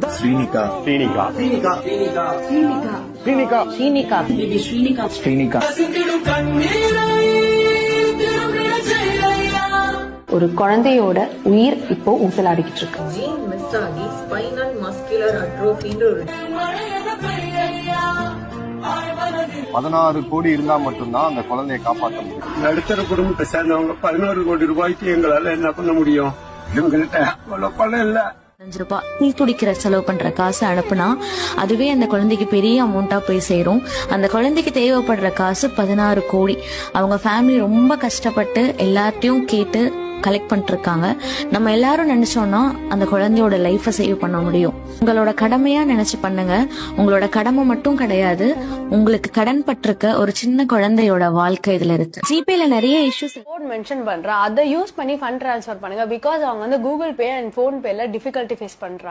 ஸ்ரீனிகா ஸ்ரீனிகா ஸ்ரீனிகா ஸ்ரீனிகா ஸ்ரீனிகா ஸ்ரீனிகா ஒரு குழந்தையோட உயிர் இப்போ ஊசலாடிக்கிட்டு இருக்கு. ஜீன் மிஸ் ஆகி ஸ்பைனல் மஸ்குலர் அட்ரோஃபின்ற ஒரு 16 கோடி இருந்தா மட்டும்தான் அந்த குழந்தையை காப்பாற்ற முடியும். நடுத்தர குடும்பத்தை சேர்ந்தவங்க 11 கோடி ரூபாய்க்கு எங்களால என்ன பண்ண முடியும்? எங்கள்கிட்ட அவ்வளவு பணம் இல்ல. ரூபாய் நீ துடிக்கிற செலவு பண்ற காசு அனுப்புனா அதுவே அந்த குழந்தைக்கு பெரிய அமௌண்டா போய் சேரும். அந்த குழந்தைக்கு தேவைப்படுற காசு 16 கோடி. அவங்க ஃபேமிலி ரொம்ப கஷ்டப்பட்டு எல்லாத்தையும் கேட்டு கலெக்ட் பண்ணிட்டு இருக்காங்க. நம்ம எல்லாரும் நினைச்சோம்னா அந்த குழந்தையோட லைஃப சேவ் பண்ண முடியும். உங்களோட கடமையா நினைச்சு பண்ணுங்க. உங்களோட கடமை மட்டும் கிடையாது, உங்களுக்கு கடன் பட்டிருக்க ஒரு சின்ன குழந்தையோட வாழ்க்கை இதுல இருக்கு. ஜிபேல நிறைய இஷ்யூஸ் கோட் மென்ஷன் பண்றேன், அதை யூஸ் பண்ணி ஃபண்ட் ட்ரான்ஸ்ஃபர் பண்ணுங்க. பிகாஸ் அவங்க வந்து கூகுள் பே அண்ட் போன் பேல டிஃபிகல்ட்டி ஃபேஸ் பண்றாங்க.